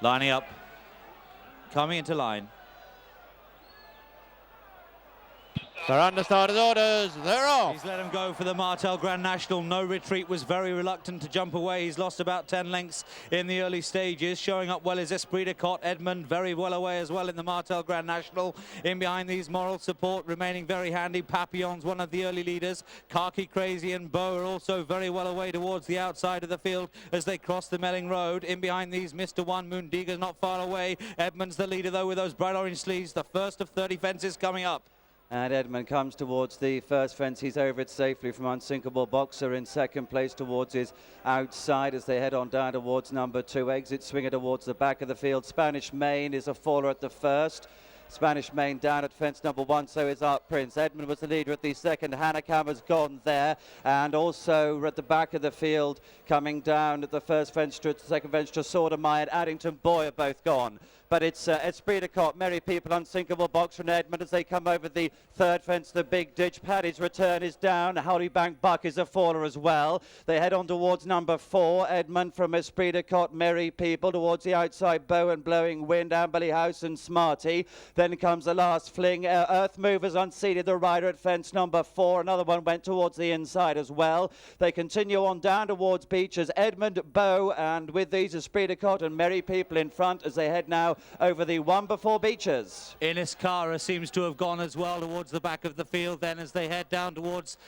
Lining up, coming into line. They're under started orders, they're off. He's let him go for the Martel Grand National. No retreat, was very reluctant to jump away. He's lost about 10 lengths in the early stages. Showing up well is Esprit de Cotte. Edmund very well away as well in the Martel Grand National. In behind these, Moral Support remaining very handy. Papillon's one of the early leaders. Khaki Crazy and Beau are also very well away towards the outside of the field as they cross the Melling Road. In behind these, Mr. One, Moondiga's not far away. Edmund's the leader though with those bright orange sleeves. The first of 30 fences coming up. And Edmund comes towards the first fence. He's over it safely from Unsinkable Boxer in second place towards his outside as they head on down towards number 2. Exit Swinger towards the back of the field. Spanish Main is a faller at the first. Spanish Main down at fence number 1, so is Art Prince. Edmund was the leader at the second. Hanakam has gone there. And also at the back of the field, coming down at the first fence to the second fence to Sodermeyer and Addington Boy are both gone. But it's Esprit de Cotte, Merry People, Unsinkable Boxer and Edmund as they come over the third fence, the big ditch. Paddy's Return is down. Howdybank Buck is a faller as well. They head on towards number 4. Edmund from Esprit de Cotte, Merry People towards the outside. Bow and Blowing Wind, Amberley House and Smarty. Then comes the last fling. Earth Movers unseated the rider at fence number 4. Another one went towards the inside as well. They continue on down towards Beechers. Edmund, Bow, and with these Esprit de Cotte and Merry People in front as they head now over the one before Beechers. Iniscara seems to have gone as well towards the back of the field then as they head down towards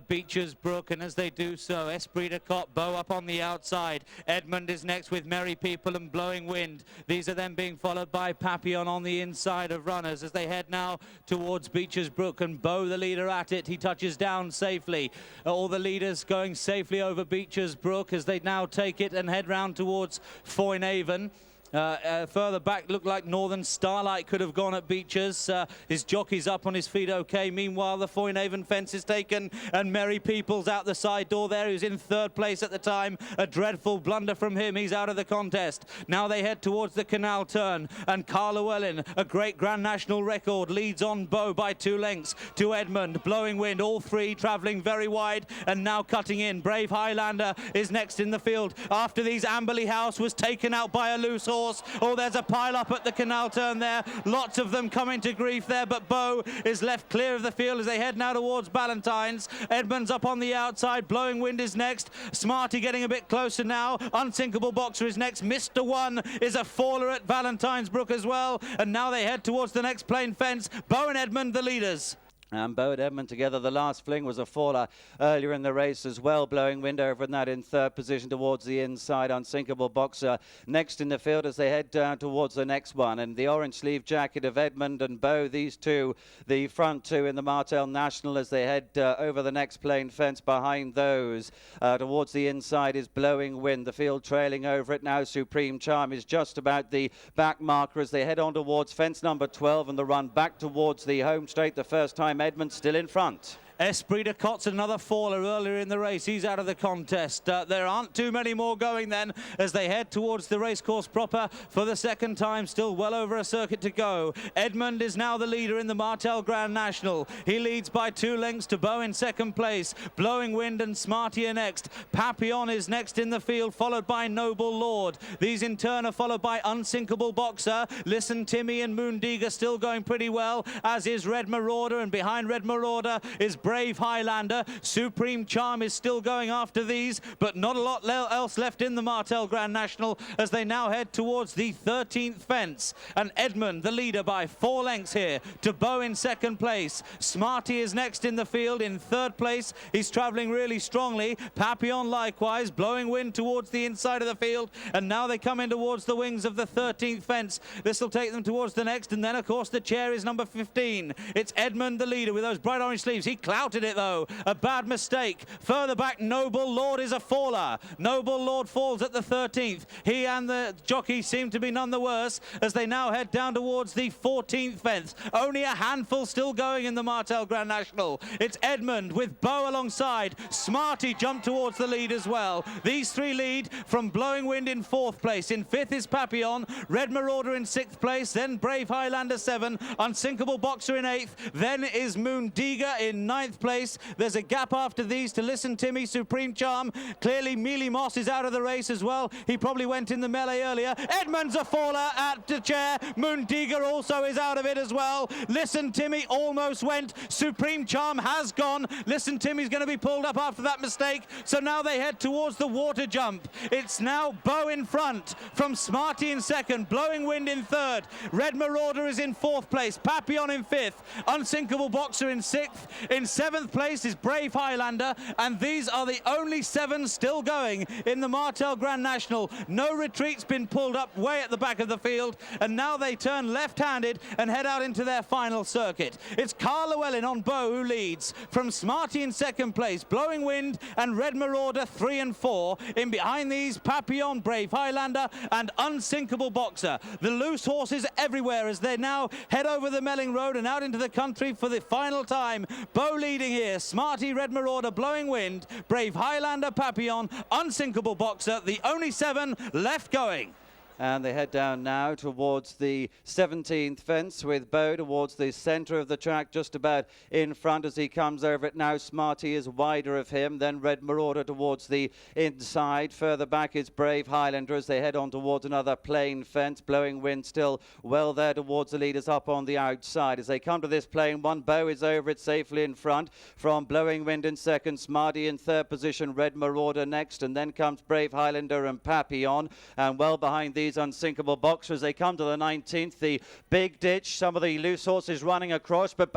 Beechers Brook, and as they do so, Esprit de Cotte, Bow up on the outside. Edmund is next with Merry People and Blowing Wind. These are then being followed by Papillon on the inside of runners as they head now towards Beechers Brook, and Bow the leader at it. He touches down safely. All the leaders going safely over Beechers Brook as they now take it and head round towards Foynehaven. Further back, looked like Northern Starlight could have gone at Beechers. His jockey's up on his feet okay. Meanwhile, the Foynehaven fence is taken and Merry People's out the side door there. He was in third place at the time. A dreadful blunder from him. He's out of the contest. Now they head towards the canal turn, and Carl Llewellyn, a great Grand National record, leads on Bow by 2 lengths to Edmund. Blowing Wind, all three travelling very wide and now cutting in. Brave Highlander is next in the field. After these, Amberley House was taken out by a loose horse. Oh, there's a pile up at the canal turn there. Lots of them coming to grief there, but Bow is left clear of the field as they head now towards Ballantyne's. Edmund's up on the outside. Blowing Wind is next. Smarty getting a bit closer now. Unsinkable Boxer is next. Mr. One is a faller at Valentine's Brook as well. And now they head towards the next plain fence. Bow and Edmund the leaders. And Bow and Edmund together. The last fling was a faller earlier in the race as well. Blowing Wind over in that in third position towards the inside. Unsinkable Boxer next in the field as they head down towards the next one. And the orange sleeve jacket of Edmund and Bow, these two, the front two in the Martel National as they head over the next plain fence. Behind those towards the inside is Blowing Wind. The field trailing over it now. Supreme Charm is just about the back marker as they head on towards fence number 12 and the run back towards the home straight. The first time Edmund still in front. Esprit de Cotte's another faller earlier in the race. He's out of the contest. There aren't too many more going then as they head towards the racecourse proper for the second time. Still well over a circuit to go. Edmund is now the leader in the Martel Grand National. He leads by 2 lengths to Bow in second place. Blowing Wind and Smarty are next. Papillon is next in the field, followed by Noble Lord. These in turn are followed by Unsinkable Boxer. Listen Timmy and Moondiga still going pretty well, as is Red Marauder, and behind Red Marauder is Brave Highlander. Supreme Charm is still going after these, but not a lot else left in the Martel Grand National as they now head towards the 13th fence. And Edmund, the leader by 4 lengths here to Bow in second place. Smarty is next in the field in third place. He's travelling really strongly. Papillon likewise. Blowing Wind towards the inside of the field, and now they come in towards the wings of the 13th fence. This will take them towards the next, and then of course the chair is number 15. It's Edmund, the leader, with those bright orange sleeves. He clouted it though. A bad mistake. Further back, Noble Lord is a faller. Noble Lord falls at the 13th. He and the jockey seem to be none the worse as they now head down towards the 14th fence. Only a handful still going in the Martel Grand National. It's Edmund with Bow alongside. Smarty jumped towards the lead as well. These three lead from Blowing Wind in 4th place. In 5th is Papillon. Red Marauder in 6th place. Then Brave Highlander 7. Unsinkable Boxer in 8th. Then is Moondiga in 9th. 9th place. There's a gap after these to Listen Timmy, Supreme Charm. Clearly, Mealy Moss is out of the race as well. He probably went in the melee earlier. Edmund's a faller at the chair. Moondiga also is out of it as well. Listen Timmy almost went. Supreme Charm has gone. Listen Timmy's going to be pulled up after that mistake. So now they head towards the water jump. It's now Beau in front from Smarty in second. Blowing Wind in third. Red Marauder is in 4th place. Papillon in 5th. Unsinkable Boxer in 6th. In 7th place is Brave Highlander. And these are the only 7 still going in the Martel Grand National. No retreat's been pulled up way at the back of the field. And now they turn left-handed and head out into their final circuit. It's Carl Llewellyn on Beau who leads. From Smarty in 2nd place. Blowing Wind and Red Marauder 3 and 4. In behind these, Papillon, Brave Highlander and Unsinkable Boxer. The loose horses everywhere as they now head over the Melling Road and out into the country for the final time. Beau leading here. Smarty, Red Marauder, Blowing Wind, Brave Highlander, Papillon, Unsinkable Boxer. The only 7 left going. And they head down now towards the 17th fence with Beau towards the centre of the track, just about in front as he comes over it now. Smarty is wider of him, then Red Marauder towards the inside. Further back is Brave Highlander as they head on towards another plain fence. Blowing Wind still well there towards the leaders up on the outside. As they come to this plain one, Beau is over it safely in front from Blowing Wind in second, Smarty in third position, Red Marauder next, and then comes Brave Highlander and Papillon, and well behind these Unsinkable Boxers. They come to the 19th, the big ditch, some of the loose horses running across, but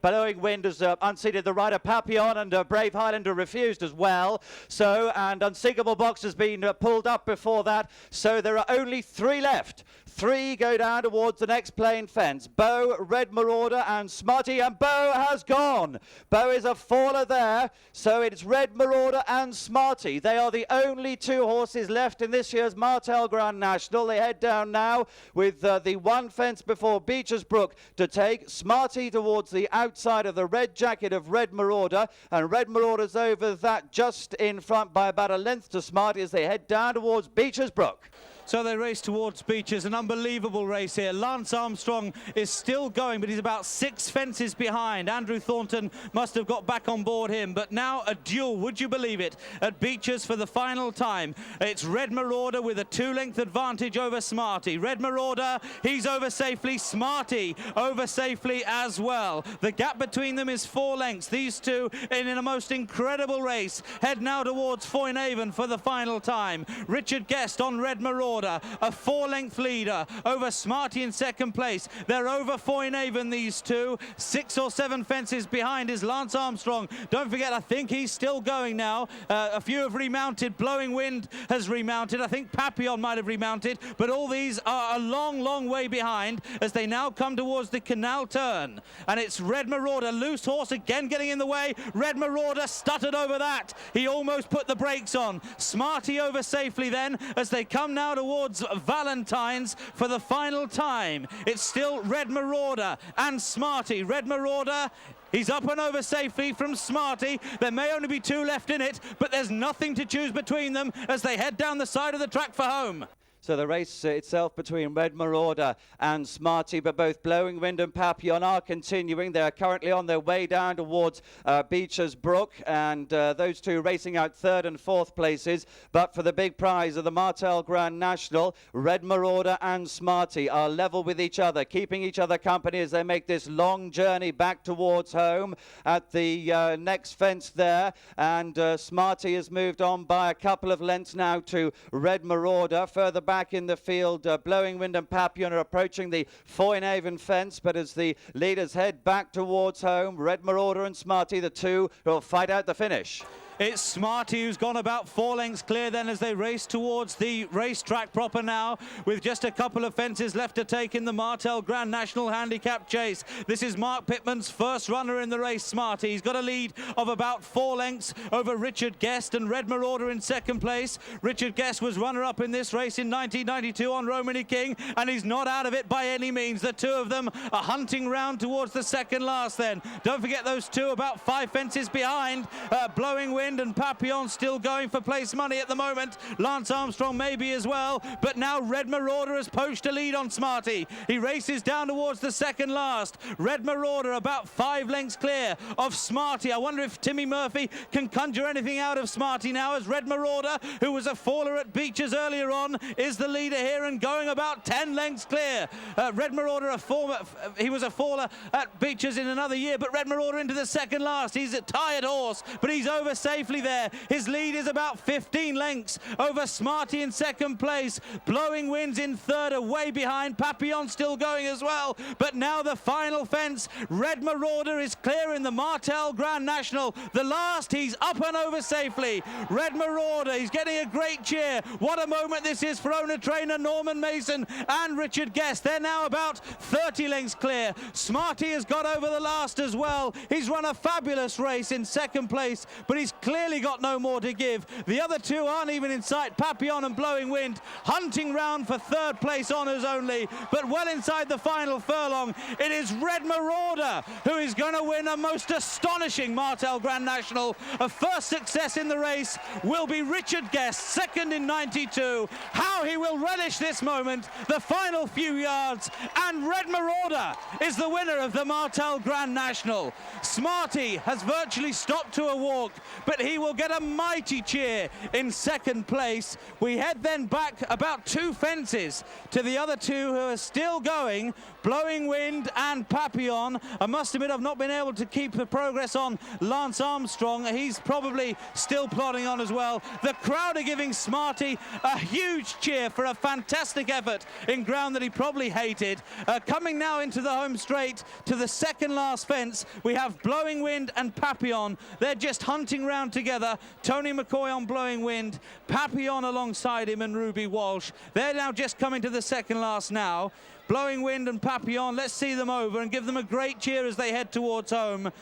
Blowing Wind has unseated the rider Papillon, and Brave Highlander refused as well. So, and Unsinkable Box has been pulled up before that, so there are only 3 left. 3 go down towards the next plain fence. Beau, Red Marauder and Smarty, and Beau has gone. Beau is a faller there, so it's Red Marauder and Smarty. They are the only 2 horses left in this year's Martel Grand National. They head down now with the 1 fence before Beecher's Brook to take. Smarty towards the outside of the red jacket of Red Marauder, and Red Marauder's over that just in front by about a length to Smarty as they head down towards Beecher's Brook. So they race towards Beecher's. An unbelievable race here. Lance Armstrong is still going, but he's about 6 fences behind. Andrew Thornton must have got back on board him. But now a duel, would you believe it, at Beecher's for the final time. It's Red Marauder with a 2-length advantage over Smarty. Red Marauder, he's over safely. Smarty over safely as well. The gap between them is 4 lengths. These two in a most incredible race head now towards Foynehaven for the final time. Richard Guest on Red Marauder, a 4-length leader over Smarty in 2nd place. They're over Foynehaven, these two. 6 or 7 fences behind is Lance Armstrong. Don't forget, I think he's still going now. A few have remounted. Blowing Wind has remounted. I think Papillon might have remounted, but all these are a long, long way behind as they now come towards the canal turn. And it's Red Marauder, loose horse again getting in the way. Red Marauder stuttered over that. He almost put the brakes on. Smarty over safely then as they come now towards Valentine's for the final time. It's still Red Marauder and Smarty. Red Marauder, he's up and over safely from Smarty. There may only be 2 left in it, but there's nothing to choose between them as they head down the side of the track for home. So the race itself between Red Marauder and Smarty, but both Blowing Wind and Papillon are continuing. They're currently on their way down towards Beecher's Brook, and those two racing out 3rd and 4th places. But for the big prize of the Martel Grand National, Red Marauder and Smarty are level with each other, keeping each other company as they make this long journey back towards home at the next fence there. And Smarty has moved on by a couple of lengths now to Red Marauder. Further back in the field, Blowing Wind and Papillon are approaching the Foynehaven fence, but as the leaders head back towards home, Red Marauder and Smarty, the 2 will fight out the finish. It's Smarty who's gone about 4 lengths clear then as they race towards the racetrack proper now, with just a couple of fences left to take in the Martel Grand National Handicap Chase. This is Mark Pittman's first runner in the race, Smarty. He's got a lead of about 4 lengths over Richard Guest and Red Marauder in 2nd place. Richard Guest was runner-up in this race in 1992 on Romany King, and he's not out of it by any means. The 2 of them are hunting round towards the second last then. Don't forget those 2 about 5 fences behind. Blowing Wind Wind and Papillon still going for place money at the moment. Lance Armstrong maybe as well, but now Red Marauder has poached a lead on Smarty. He races down towards the second last. Red Marauder about 5 lengths clear of Smarty. I wonder if Timmy Murphy can conjure anything out of Smarty now, as Red Marauder, who was a faller at Beeches earlier on, is the leader here and going about 10 lengths clear. Red Marauder, he was a faller at Beeches in another year, but Red Marauder into the second last. He's a tired horse, but he's over safely there. His lead is about 15 lengths over Smarty in second place. Blowing Winds in third, away behind. Papillon still going as well, but now the final fence. Red Marauder is clear in the Martel Grand National. The last, he's up and over safely. Red Marauder, he's getting a great cheer. What a moment this is for owner trainer Norman Mason and Richard Guest. They're now about 30 lengths clear. Smarty has got over the last as well. He's run a fabulous race in second place, but he's clearly got no more to give. The other two aren't even in sight. Papillon and Blowing Wind hunting round for third place honours only, but well inside the final furlong. It is Red Marauder who is going to win a most astonishing Martel Grand National. A first success in the race will be Richard Guest, second in 92. How he will relish this moment, the final few yards, and Red Marauder is the winner of the Martel Grand National. Smarty has virtually stopped to a walk, but he will get a mighty cheer in second place. We head then back about 2 fences to the other two who are still going, Blowing Wind and Papillon. I must admit I've not been able to keep the progress on Lance Armstrong. He's probably still plodding on as well. The crowd are giving Smarty a huge cheer for a fantastic effort in ground that he probably hated. Coming now into the home straight to the second last fence, we have Blowing Wind and Papillon. They're just hunting round together. Tony McCoy on Blowing Wind, Papillon alongside him and Ruby Walsh. They're now just coming to the second last now. Blowing Wind and Papillon, let's see them over and give them a great cheer as they head towards home.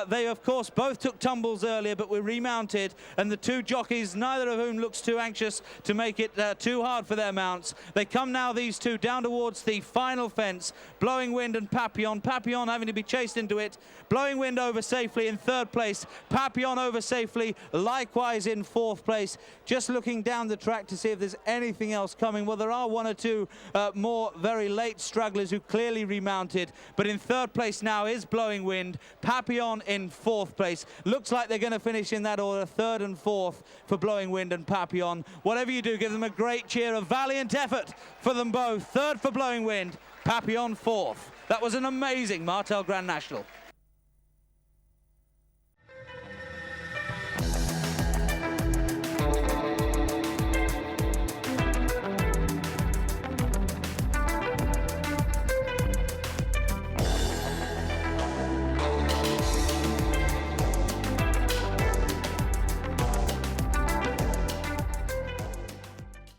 They, of course, both took tumbles earlier, but were remounted, and the two jockeys, neither of whom looks too anxious to make it too hard for their mounts. They come now, these two, down towards the final fence. Blowing Wind and Papillon. Papillon having to be chased into it. Blowing Wind over safely in third place. Papillon over safely, likewise in fourth place. Just looking down the track to see if there's anything else coming. Well, there are 1 or 2 more very late stragglers who clearly remounted, but in third place now is Blowing Wind. Papillon in fourth place. Looks like they're going to finish in that order, third and fourth for Blowing Wind and Papillon. Whatever you do, give them a great cheer, a valiant effort for them both. Third for Blowing Wind, Papillon fourth. That was an amazing Martel Grand National.